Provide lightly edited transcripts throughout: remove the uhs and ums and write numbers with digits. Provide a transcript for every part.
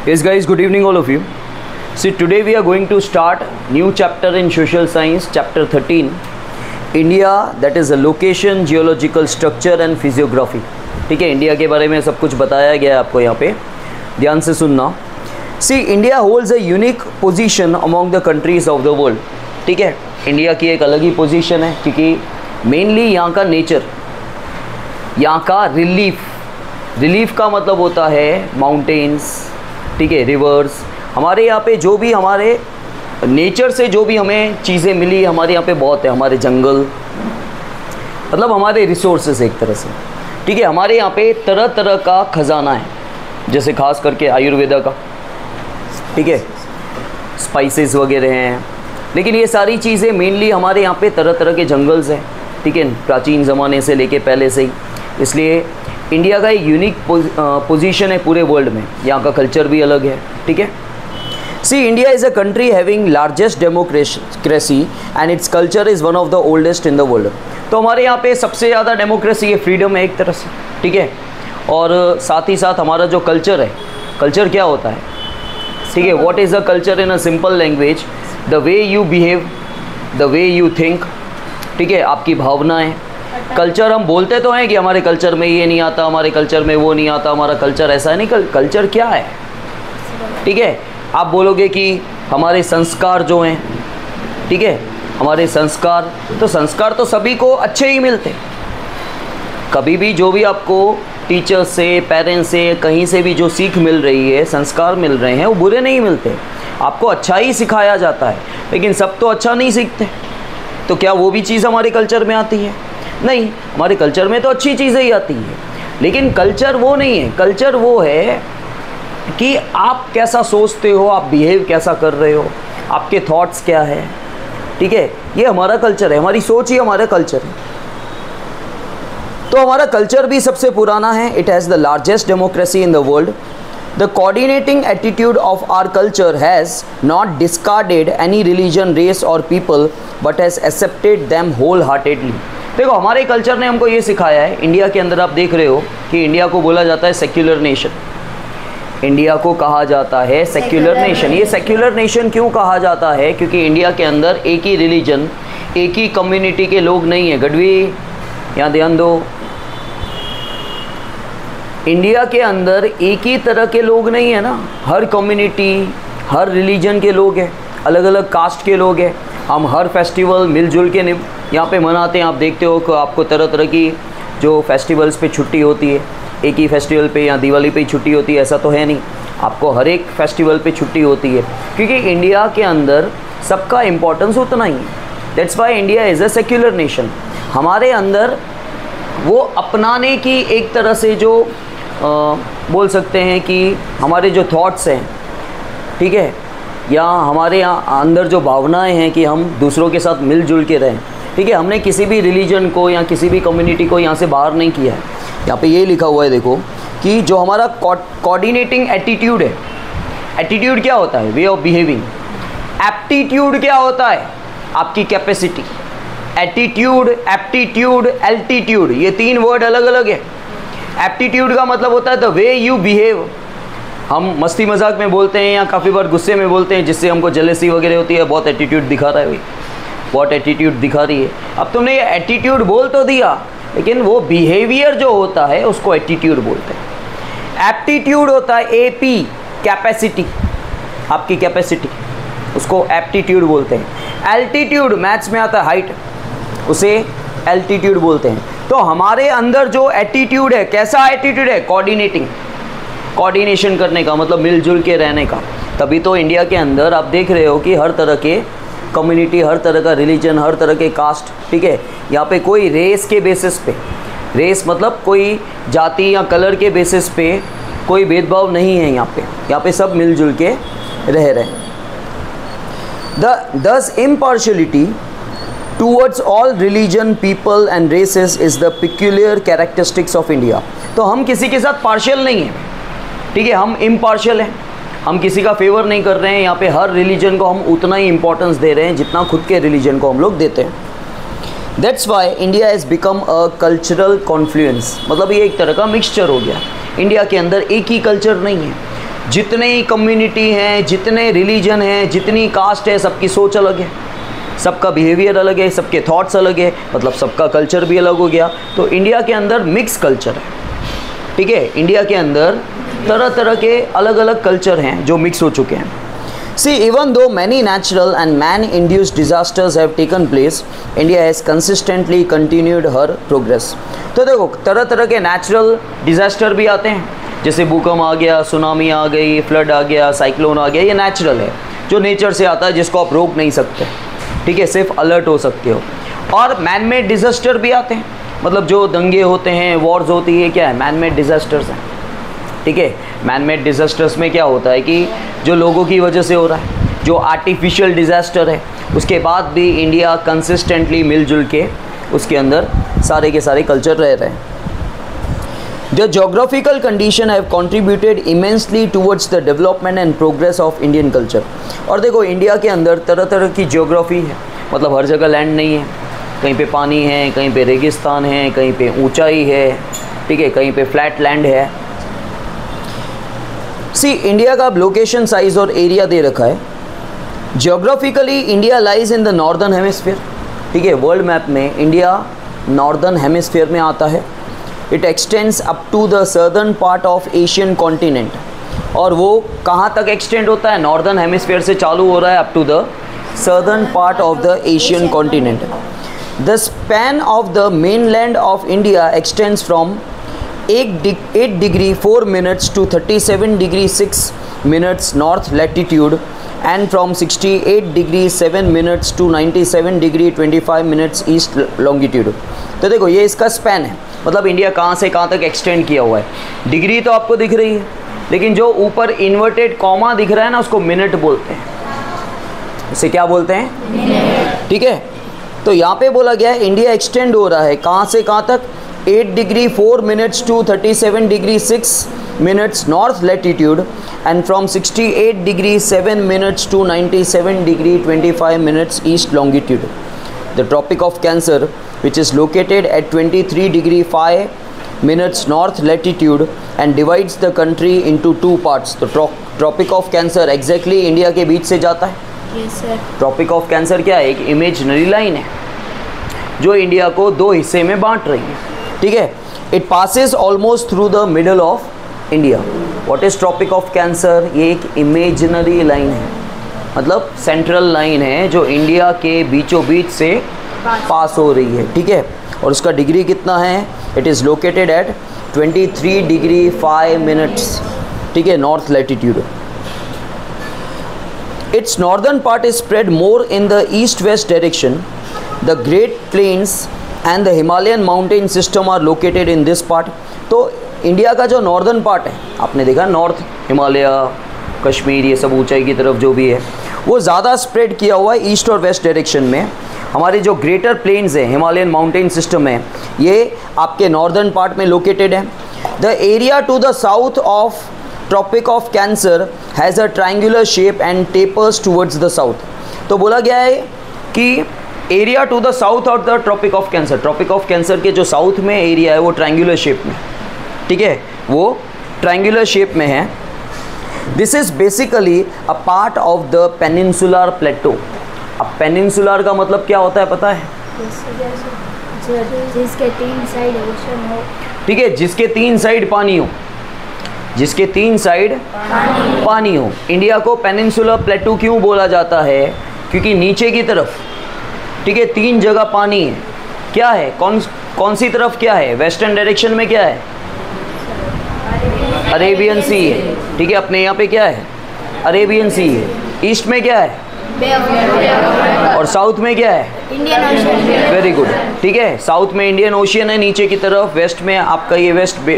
Yes guys, good evening all of you. See, today we are going to start new chapter in social science, chapter 13. India, that is a location, geological structure and physiography. ठीक है, India के बारे में सब कुछ बताया गया है आपको यहाँ पे, ध्यान से सुनना. See, India holds a unique position among the countries of the world. ठीक है, इंडिया की एक अलग ही पोजीशन है क्योंकि मेनली यहाँ का नेचर, यहाँ का रिलीफ का मतलब होता है माउंटेन्स, ठीक है, रिवर्स. हमारे यहाँ पे जो भी हमारे नेचर से जो भी हमें चीज़ें मिली हमारे यहाँ पे बहुत है. हमारे जंगल मतलब हमारे रिसोर्सेज एक तरह से, ठीक है. हमारे यहाँ पे तरह तरह का खजाना है, जैसे खास करके आयुर्वेदा का, ठीक है, स्पाइसेस वगैरह हैं. लेकिन ये सारी चीज़ें मेनली हमारे यहाँ पे तरह तरह के जंगल्स हैं, ठीक है, प्राचीन ज़माने से लेके पहले से ही. इसलिए इंडिया का एक यूनिक पोजीशन है पूरे वर्ल्ड में. यहाँ का कल्चर भी अलग है, ठीक है. See, India is a country having largest democracy and its culture is one of the oldest in the world. तो हमारे यहाँ पे सबसे ज़्यादा डेमोक्रेसी है, फ्रीडम है एक तरह से, ठीक है. और साथ ही साथ हमारा जो कल्चर है, कल्चर क्या होता है, ठीक है, what is a culture in a simple language, the way you behave, the way you think, ठीक है, आपकी भावनाएं. कल्चर हम बोलते तो हैं कि हमारे कल्चर में ये नहीं आता, हमारे कल्चर में वो नहीं आता, हमारा कल्चर ऐसा है. नहीं, कल्चर क्या है, ठीक है. आप बोलोगे कि हमारे संस्कार जो हैं, ठीक है, हमारे संस्कार, तो संस्कार तो सभी को अच्छे ही मिलते. कभी भी जो भी आपको टीचर से, पेरेंट्स से, कहीं से भी जो सीख मिल रही है, संस्कार मिल रहे हैं, वो बुरे नहीं मिलते. आपको अच्छा ही सिखाया जाता है. लेकिन सब तो अच्छा नहीं सीखते, तो क्या वो भी चीज़ हमारे कल्चर में आती है? नहीं, हमारे कल्चर में तो अच्छी चीज़ें ही आती हैं. लेकिन कल्चर वो नहीं है. कल्चर वो है कि आप कैसा सोचते हो, आप बिहेव कैसा कर रहे हो, आपके थॉट्स क्या है, ठीक है. ये हमारा कल्चर है, हमारी सोच ही हमारा कल्चर है. तो हमारा कल्चर भी सबसे पुराना है. It has the largest democracy in the world. The coordinating attitude of our culture has not discarded any religion, race or people, but has accepted them wholeheartedly. देखो, हमारे कल्चर ने हमको ये सिखाया है. इंडिया के अंदर आप देख रहे हो कि इंडिया को बोला जाता है सेक्युलर नेशन. इंडिया को कहा जाता है सेक्युलर नेशन. ये सेक्युलर नेशन क्यों कहा जाता है? क्योंकि इंडिया के अंदर एक ही रिलीजन, एक ही कम्युनिटी के लोग नहीं हैं. गढ़वी, यहाँ ध्यान दो, इंडिया के अंदर एक ही तरह के लोग नहीं है ना. हर कम्युनिटी, हर रिलीजन के लोग हैं, अलग अलग कास्ट के लोग हैं. हम हर फेस्टिवल मिलजुल के यहाँ पे मनाते हैं. आप देखते हो कि आपको तरह तरह की जो फेस्टिवल्स पे छुट्टी होती है, एक ही फेस्टिवल पे या दिवाली पे ही छुट्टी होती है, ऐसा तो है नहीं. आपको हर एक फेस्टिवल पे छुट्टी होती है, क्योंकि इंडिया के अंदर सबका इम्पोर्टेंस उतना ही है. That's why India is a secular nation. हमारे अंदर वो अपनाने की एक तरह से जो बोल सकते हैं कि हमारे जो थॉट्स हैं, ठीक है, या हमारे यहाँ अंदर जो भावनाएं हैं कि हम दूसरों के साथ मिलजुल के रहें, ठीक है. हमने किसी भी रिलीजन को या किसी भी कम्युनिटी को यहाँ से बाहर नहीं किया है. यहाँ पे ये लिखा हुआ है, देखो, कि जो हमारा कोऑर्डिनेटिंग एटीट्यूड है. एटीट्यूड क्या होता है? Way of behaving. एप्टीट्यूड क्या होता है? आपकी कैपेसिटी. एटीट्यूड, एप्टीट्यूड, एल्टीट्यूड, ये तीन वर्ड अलग अलग है. एप्टीट्यूड का मतलब होता है द वे यू बिहेव. हम मस्ती मजाक में बोलते हैं या काफ़ी बार गुस्से में बोलते हैं, जिससे हमको जेलसी वगैरह होती है. बहुत एटीट्यूड दिखा रहा है भाई, बहुत एटीट्यूड दिखा रही है. अब तुमने ये एटीट्यूड बोल तो दिया, लेकिन वो बिहेवियर जो होता है उसको एटीट्यूड बोलते हैं. एप्टीट्यूड होता है एपी, कैपेसिटी, आपकी कैपेसिटी, उसको एप्टीट्यूड बोलते हैं. एल्टीट्यूड मैथ्स में आता है हाइट, उसे एल्टीट्यूड बोलते हैं. तो हमारे अंदर जो एटीट्यूड है, कैसा एटीट्यूड है? कोऑर्डिनेटिंग, कोऑर्डिनेशन करने का, मतलब मिलजुल के रहने का. तभी तो इंडिया के अंदर आप देख रहे हो कि हर तरह के कम्युनिटी, हर तरह का रिलीजन, हर तरह के कास्ट, ठीक है. यहाँ पे कोई रेस के बेसिस पे, रेस मतलब कोई जाति या कलर के बेसिस पे कोई भेदभाव नहीं है. यहाँ पे सब मिलजुल के रह रहे हैं. Thus impartiality towards all religion, people and races is the peculiar characteristics of India. तो हम किसी के साथ पार्शियल नहीं हैं, ठीक है, हम इम्पार्शियल हैं. हम किसी का फेवर नहीं कर रहे हैं. यहाँ पे हर रिलीजन को हम उतना ही इंपॉर्टेंस दे रहे हैं जितना खुद के रिलीजन को हम लोग देते हैं. That's why India has become a cultural Confluence. मतलब ये एक तरह का मिक्सचर हो गया. इंडिया के अंदर एक ही कल्चर नहीं है. जितने ही कम्युनिटी हैं, जितने रिलीजन हैं, जितनी कास्ट है, सबकी सोच अलग है, सबका बिहेवियर अलग है, सबके थॉट्स अलग है, मतलब सबका कल्चर भी अलग हो गया। तो इंडिया के अंदर मिक्स कल्चर है, ठीक है। इंडिया के अंदर तरह तरह के अलग अलग कल्चर हैं जो मिक्स हो चुके हैं। See, even though many natural and man-induced disasters have taken place, India has consistently continued her progress. तो देखो तरह तरह के नेचुरल डिज़ास्टर भी आते हैं, जैसे भूकंप आ गया, सुनामी आ गई, फ्लड आ गया, साइक्लोन आ गया, ये नेचुरल है जो नेचर से आता है, जिसको आप रोक नहीं सकते, ठीक है, सिर्फ अलर्ट हो सकते हो। और मैन मेड डिज़ास्टर भी आते हैं, मतलब जो दंगे होते हैं, वॉर्स होती है, क्या है, मैन मेड डिज़ास्टर्स हैं, ठीक है। मैन मेड डिज़ास्टर्स में क्या होता है कि जो लोगों की वजह से हो रहा है, जो आर्टिफिशियल डिज़ास्टर है, उसके बाद भी इंडिया कंसिस्टेंटली मिलजुल के उसके अंदर सारे के सारे कल्चर रह रहे हैं। The geographical condition have contributed immensely towards the development and progress of Indian culture. और देखो इंडिया के अंदर तरह तरह की ज्योग्राफी है, मतलब हर जगह लैंड नहीं है, कहीं पे पानी है, कहीं पे रेगिस्तान है, कहीं पे ऊंचाई है, ठीक है, कहीं पे फ्लैट लैंड है। सी, इंडिया का लोकेशन, साइज और एरिया दे रखा है। Geographically India lies in the northern hemisphere, ठीक है, वर्ल्ड मैप में इंडिया नॉर्दर्न हेमिस्फीयर में आता है। It extends up to the southern part of Asian continent, और वो कहाँ तक एक्सटेंड होता है, नॉर्दर्न हेमिस्फीयर से चालू हो रहा है up to the southern part of the Asian continent. The span of the mainland of India extends from 8 degree 4 minutes to 37 degree 6 minutes north latitude and from 68 degree 7 minutes to 97 degree 25 minutes east longitude। तो देखो ये इसका span है, मतलब India कहाँ से कहाँ तक एक्सटेंड किया हुआ है। डिग्री तो आपको दिख रही है, लेकिन जो ऊपर इन्वर्टेड कॉमा दिख रहा है ना, उसको मिनट बोलते हैं, उसे क्या बोलते हैं, ठीक है। तो यहाँ पे बोला गया है इंडिया एक्सटेंड हो रहा है कहाँ से कहाँ तक, 8 degree 4 minutes to 37 degree 6 minutes north latitude and from 68 degree 7 minutes to 97 degree 25 minutes east longitude. The Tropic of Cancer, which is located at 23 degree 5 minutes north latitude and divides the country into two parts. The Tropic of Cancer exactly India के बीच से जाता है। Yes, sir. Tropic of Cancer क्या है, एक imaginary line है जो India को दो हिस्से में बांट रही है, ठीक है। It passes almost through the middle of India. What is tropic of cancer, ये एक इमेजिनरी लाइन है, मतलब सेंट्रल लाइन है जो इंडिया के बीचों बीच से पास हो रही है, ठीक है। और उसका डिग्री कितना है, it is located at 23 degree 5 minutes, ठीक है, north latitude. Its northern part is spread more in the east west direction. The great plains and the Himalayan mountain system are located in this part. तो India का जो northern part है, आपने देखा north, Himalaya, Kashmir, ये सब ऊंचाई की तरफ जो भी है, वो ज़्यादा स्प्रेड किया हुआ है ईस्ट और वेस्ट डायरेक्शन में। हमारे जो ग्रेटर प्लेन्स हैं, हिमालयन माउंटेन सिस्टम है, ये आपके नॉर्दर्न पार्ट में लोकेटेड है। The area to the south of tropic of cancer has a triangular shape and tapers towards the south. तो बोला गया है कि area to the south of the tropic of cancer, tropic of cancer के जो south में area है वो ट्रायंगुलर शेप में, ठीक है, वो ट्रायंगुलर शेप में है। This is basically a part of the peninsular प्लेटो। अब पेनिनसुलर का मतलब क्या होता है पता है, जिसके 3 साइड ओशन हो, ठीक है, जिसके 3 साइड पानी हो, जिसके 3 साइड पानी हो। इंडिया को पेनिनसुलर प्लेटो क्यों बोला जाता है, क्योंकि नीचे की तरफ, ठीक है, 3 जगह पानी है। क्या है, कौन सी तरफ क्या है, वेस्टर्न डायरेक्शन में क्या है, अरेबियन सी है, ठीक है, अपने यहाँ पे क्या है, अरेबियन सी है। ईस्ट में क्या है, और साउथ में क्या है, इंडियन ओशन। वेरी गुड, ठीक है, साउथ में इंडियन ओशियन है नीचे की तरफ, वेस्ट में आपका ये वेस्ट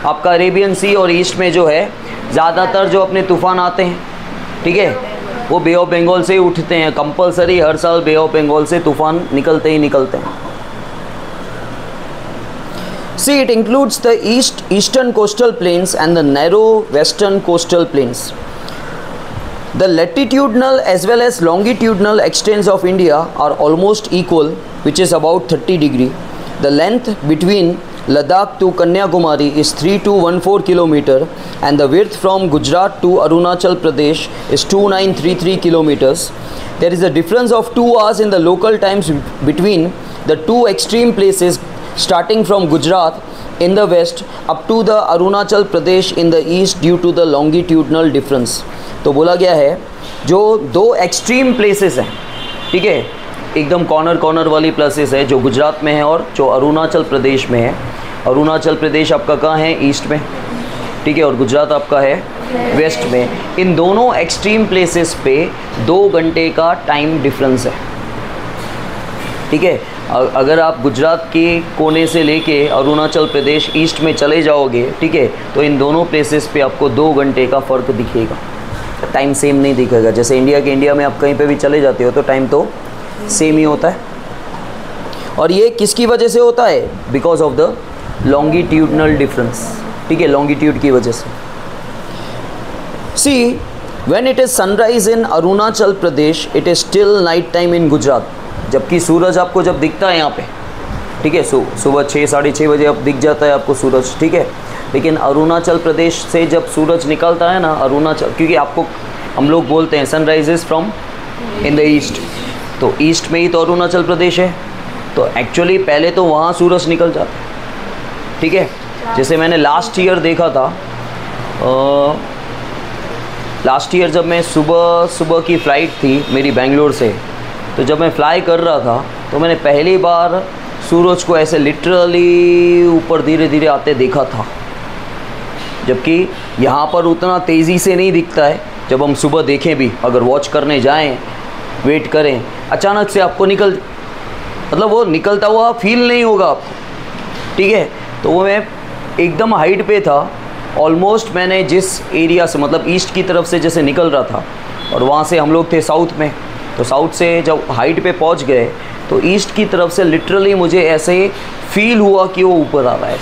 आपका अरेबियन सी, और ईस्ट में जो है ज़्यादातर जो अपने तूफान आते हैं, ठीक है, वो बे ऑफ बंगाल से ही उठते हैं। कंपलसरी हर साल बे ऑफ बंगाल से तूफान निकलते ही निकलते हैं। See, it includes the eastern coastal plains and the narrow western coastal plains. The latitudinal as well as longitudinal extents of India are almost equal, which is about 30 degree. The length between Ladakh to Kanyakumari is 3214 kilometer, and the width from Gujarat to Arunachal Pradesh is 2933 kilometers. There is a difference of 2 hours in the local times between the two extreme places, starting from Gujarat in the west up to the Arunachal Pradesh in the east due to the longitudinal difference. तो बोला गया है जो दो extreme places हैं, ठीक है, एकदम कॉर्नर वाली प्लेसेस है जो गुजरात में है और जो अरुणाचल प्रदेश में है. अरुणाचल प्रदेश आपका कहाँ है? ईस्ट में, ठीक है, और गुजरात आपका है वेस्ट में. इन दोनों एक्सट्रीम प्लेसेस पे 2 घंटे का टाइम डिफरेंस है, ठीक है. अगर आप गुजरात के कोने से लेके अरुणाचल प्रदेश ईस्ट में चले जाओगे, ठीक है, तो इन दोनों प्लेसेस पे आपको 2 घंटे का फ़र्क दिखेगा. टाइम सेम नहीं दिखेगा. जैसे इंडिया में आप कहीं पे भी चले जाते हो तो टाइम तो सेम ही होता है. और ये किसकी वजह से होता है? Because of the longitudinal difference, ठीक है, लॉन्गिट्यूड की वजह से. See when it is sunrise in Arunachal Pradesh it is still night time in Gujarat. जबकि सूरज आपको जब दिखता है यहाँ पे, ठीक है, सुबह 6 साढ़े 6 बजे अब दिख जाता है आपको सूरज, ठीक है. लेकिन अरुणाचल प्रदेश से जब सूरज निकलता है ना, अरुणाचल, क्योंकि आपको हम लोग बोलते हैं sunrises from in the east, तो ईस्ट में ही तो अरुणाचल प्रदेश है, तो एक्चुअली पहले तो वहाँ सूरज निकल जाता है, ठीक है. जैसे मैंने लास्ट ईयर देखा था, लास्ट ईयर जब मैं सुबह की फ़्लाइट थी मेरी बेंगलोर से, तो जब मैं फ्लाई कर रहा था तो मैंने पहली बार सूरज को ऐसे लिटरली ऊपर धीरे धीरे आते देखा था. जबकि यहाँ पर उतना तेज़ी से नहीं दिखता है. जब हम सुबह देखें भी, अगर वॉच करने जाएं, वेट करें, अचानक से आपको मतलब वो निकलता हुआ फील नहीं होगा आपको, ठीक है. तो वो मैं एकदम हाइट पे था, ऑलमोस्ट मैंने जिस एरिया से, मतलब ईस्ट की तरफ से जैसे निकल रहा था, और वहाँ से हम लोग थे साउथ में, तो साउथ से जब हाइट पे पहुँच गए तो ईस्ट की तरफ से लिटरली मुझे ऐसे फील हुआ कि वो ऊपर आ रहा है.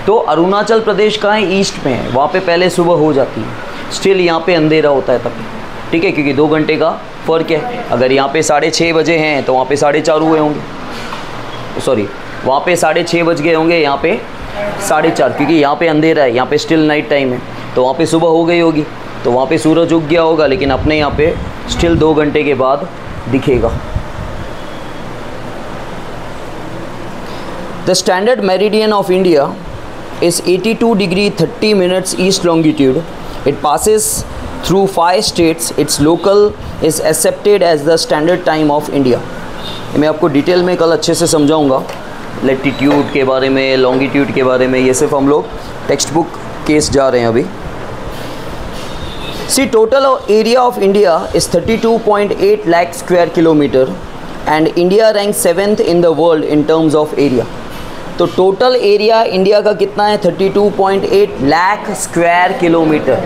तो अरुणाचल प्रदेश कहाँ है? ईस्ट में है. वहाँ पे पहले सुबह हो जाती है, स्टिल यहाँ पे अंधेरा होता है तब, ठीक है, क्योंकि 2 घंटे का फ़र्क है. अगर यहाँ पे 6:30 बजे हैं तो वहाँ पे 4:30 हुए होंगे, सॉरी, वहाँ पे 6:30 बज गए होंगे, यहाँ पे 4:30, क्योंकि यहाँ पे अंधेरा है, यहाँ पे स्टिल नाइट टाइम है. तो वहाँ पे सुबह हो गई होगी, तो वहाँ पे सूरज उग गया होगा, लेकिन अपने यहाँ पे स्टिल 2 घंटे के बाद दिखेगा. The standard meridian of India is 82 degree 30 minutes east longitude. It passes through 5 states. Its local is accepted as the standard time of India. मैं आपको डिटेल में कल अच्छे से समझाऊंगा, लैटिट्यूड के बारे में, लॉन्गिट्यूड के बारे में. ये सिर्फ हम लोग टेक्स्ट बुक केस जा रहे हैं अभी. See, total area of India is 32.8 lakh square kilometer and India ranks 7th in the world in terms of area. तो टोटल एरिया इंडिया का कितना है? 32.8 लाख स्क्वायर किलोमीटर.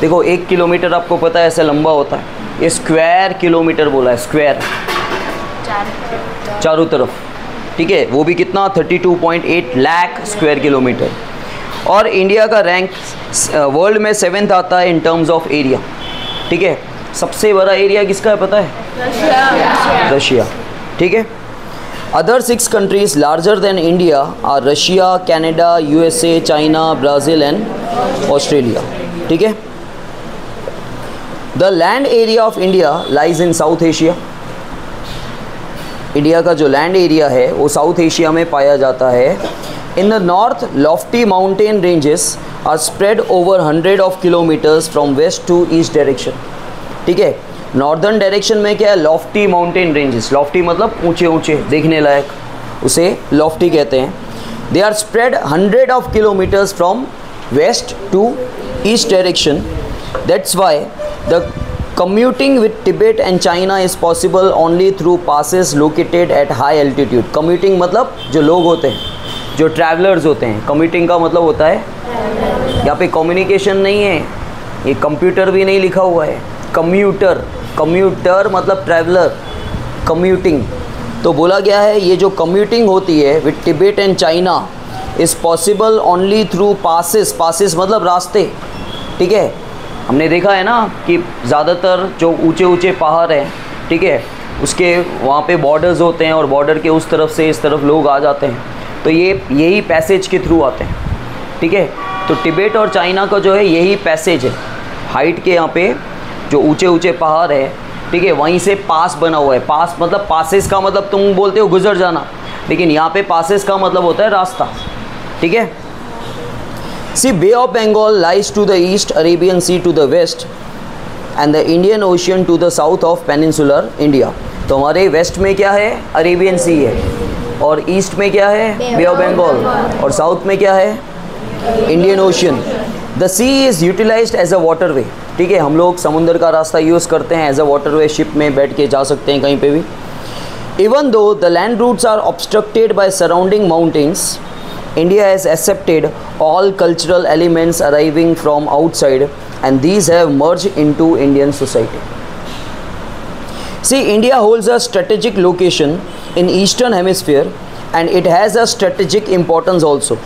देखो 1 किलोमीटर आपको पता है ऐसे लंबा होता है, ये स्क्वायर किलोमीटर बोला है, स्क्वायर चारों तरफ, ठीक है. वो भी कितना? 32.8 लाख स्क्वायर किलोमीटर. और इंडिया का रैंक वर्ल्ड में 7th आता है इन टर्म्स ऑफ एरिया, ठीक है. सबसे बड़ा एरिया किसका है पता है? रशिया, ठीक है. Other 6 countries larger than India are Russia, Canada, USA, China, Brazil and Australia. ठीक है. The land area of India lies in South Asia. India का जो लैंड एरिया है वो साउथ एशिया में पाया जाता है. In the north, lofty mountain ranges are spread over 100 of kilometers from west to east direction. ठीक है. नॉर्दर्न डायरेक्शन में क्या है? Lofty mountain ranges. लॉफ्टी मतलब ऊंचे ऊंचे देखने लायक, उसे लॉफ्टी कहते हैं. They are spread 100 of kilometers from west to east direction. That's why the commuting with Tibet and China is possible only through passes located at high altitude. Commuting मतलब जो लोग होते हैं, जो ट्रैवलर्स होते हैं. कम्यूटिंग का मतलब होता है, यहाँ पे कम्युनिकेशन नहीं है, ये कंप्यूटर भी नहीं लिखा हुआ है, कम्यूटर. कम्यूटर मतलब ट्रैवलर, कम्यूटिंग. तो बोला गया है ये जो कम्यूटिंग होती है with Tibet and China is possible only through passes. Passes मतलब रास्ते, ठीक है. हमने देखा है ना कि ज़्यादातर जो ऊंचे ऊंचे पहाड़ हैं, ठीक है, उसके वहाँ पे बॉर्डर्स होते हैं और बॉर्डर के उस तरफ से इस तरफ लोग आ जाते हैं. तो ये यही पैसेज के थ्रू आते हैं, ठीक है। तो तिब्बत और चाइना का जो है यही पैसेज है, हाइट के यहाँ पे जो ऊंचे ऊंचे पहाड़ है, ठीक है, वहीं से पास बना हुआ है। पास मतलब पासेस का मतलब तुम बोलते हो गुजर जाना, लेकिन यहाँ पे पासेस का मतलब होता है रास्ता, ठीक है। See bay of Bengal lies to the east, Arabian sea to the west and the Indian ocean to the south of peninsular India. तो हमारे वेस्ट में क्या है, अरेबियन सी है, और ईस्ट में क्या है, बे ऑफ बंगाल, और साउथ में क्या है, Indian Ocean. The sea is utilized as a waterway, ठीक है। हम लोग समुद्र का रास्ता यूज़ करते हैं एज अ वाटरवे, शिप में बैठ के जा सकते हैं कहीं पे भी। Even though the land routes are obstructed by surrounding mountains, India has accepted all cultural elements arriving from outside and these have merged into Indian society. See, India holds a strategic location in Eastern Hemisphere and it has a strategic importance also.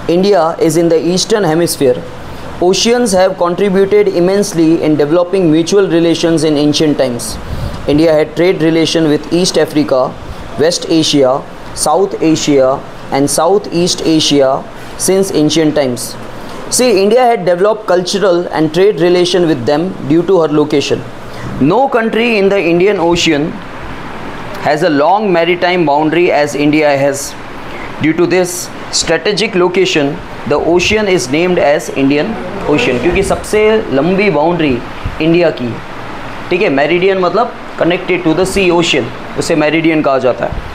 India is in the Eastern Hemisphere. Oceans have contributed immensely in developing mutual relations in ancient times. India had trade relation with East Africa, West Asia, South Asia and Southeast Asia since ancient times. See, India had developed cultural and trade relation with them due to her location. No country in the Indian Ocean has a long maritime boundary as India has. Due to this strategic location, the ocean is named as Indian Ocean, क्योंकि सबसे लंबी boundary India की है, ठीक है। Meridian मतलब connected to the sea, ocean, उसे meridian कहा जाता है।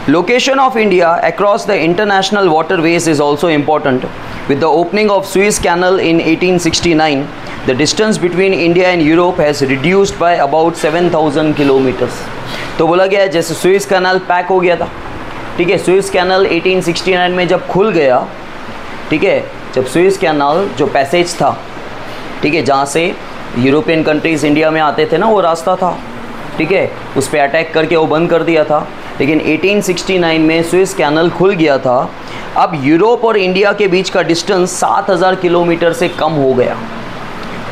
Location of India across the international waterways is also important. With the opening of Suez Canal in 1869, the distance between India and Europe has reduced by about 7,000 kilometers. तो बोला गया है जैसे Suez canal pack हो गया था, ठीक है। सुएज कैनाल 1869 में जब खुल गया, ठीक है, जब सुएज कैनाल जो पैसेज था, ठीक है, जहाँ से यूरोपियन कंट्रीज़ इंडिया में आते थे ना, वो रास्ता था, ठीक है, उस पर अटैक करके वो बंद कर दिया था। लेकिन 1869 में सुएज कैनल खुल गया था। अब यूरोप और इंडिया के बीच का डिस्टेंस 7,000 किलोमीटर से कम हो गया।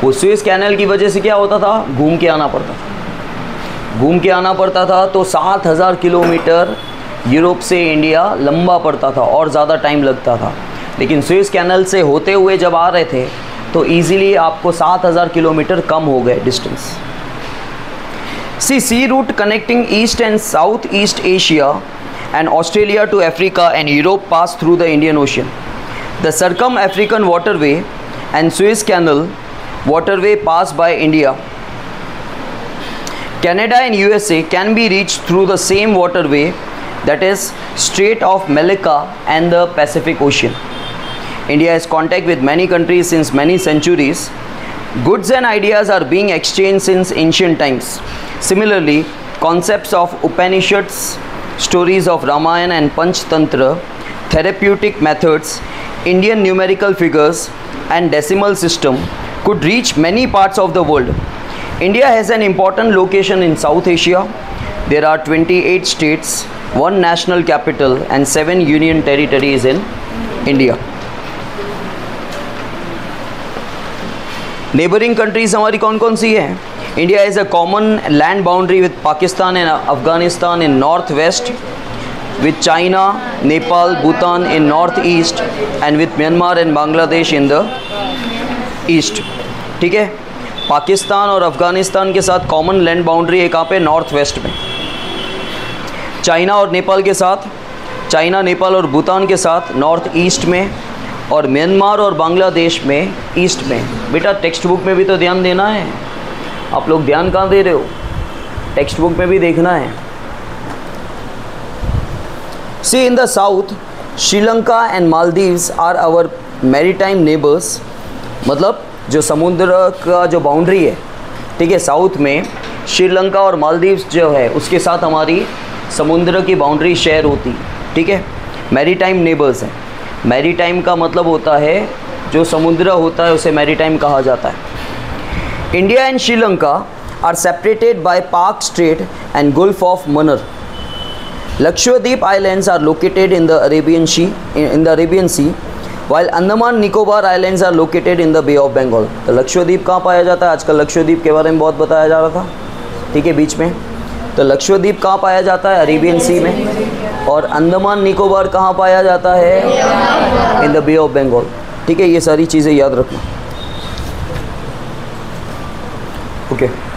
वो सुएज कैनल की वजह से क्या होता था, घूम के आना पड़ता था, घूम के आना पड़ता था, तो 7,000 किलोमीटर यूरोप से इंडिया लंबा पड़ता था और ज़्यादा टाइम लगता था। लेकिन सुएज कैनल से होते हुए जब आ रहे थे तो ईज़िली आपको 7,000 किलोमीटर कम हो गए distance. See, sea route connecting East and Southeast Asia and Australia to Africa and Europe pass through the Indian Ocean. The Circum-African Waterway and Suez Canal waterway pass by India. Canada and USA can be reached through the same waterway, that is Strait of Malacca and the Pacific Ocean. India has contact with many countries since many centuries. Goods and ideas are being exchanged since ancient times. Similarly, concepts of Upanishads, stories of Ramayana and Panchtantra, therapeutic methods, Indian numerical figures and decimal system could reach many parts of the world. India has an important location in South Asia. There are 28 states, 1 national capital and 7 union territories in India. Neighboring countries हमारी कौन कौन सी हैं? India is a common land boundary with Pakistan and Afghanistan in northwest, with China, Nepal, Bhutan in northeast and with Myanmar and Bangladesh in the east. ठीक है, पाकिस्तान और अफ़गानिस्तान के साथ common land boundary है कहाँ पे, नॉर्थ वेस्ट में। China और नेपाल के साथ, चाइना, नेपाल और भूटान के साथ नॉर्थ ईस्ट में, और म्यांमार और बांग्लादेश में ईस्ट में। बेटा टेक्स्ट बुक में भी तो ध्यान देना है, आप लोग ध्यान कहाँ दे रहे हो, टेक्स्ट बुक में भी देखना है। See in the south Sri Lanka and Maldives are our maritime neighbours, मतलब जो समुद्र का जो बाउंड्री है, ठीक है, साउथ में श्रीलंका और मालदीव्स जो है उसके साथ हमारी समुद्र की बाउंड्री शेयर होती, ठीक है, मैरीटाइम नेबर्स हैं। मैरीटाइम का मतलब होता है जो समुद्र होता है उसे मैरीटाइम कहा जाता है। India and Sri Lanka are separated by Palk strait and gulf of Mannar. Lakshadweep Islands are located in the Arabian Sea, while Andaman Nicobar Islands are located in the Bay of Bengal. तो लक्षद्वीप कहाँ पाया जाता है? आजकल लक्षद्वीप के बारे में बहुत बताया जा रहा था, ठीक है, बीच में। तो लक्षद्वीप कहाँ पाया जाता है? अरेबियन सी में, और अंडमान निकोबार कहाँ पाया जाता है? In the bay of Bengal. ठीक है, ये सारी चीज़ें याद रखना। ओके।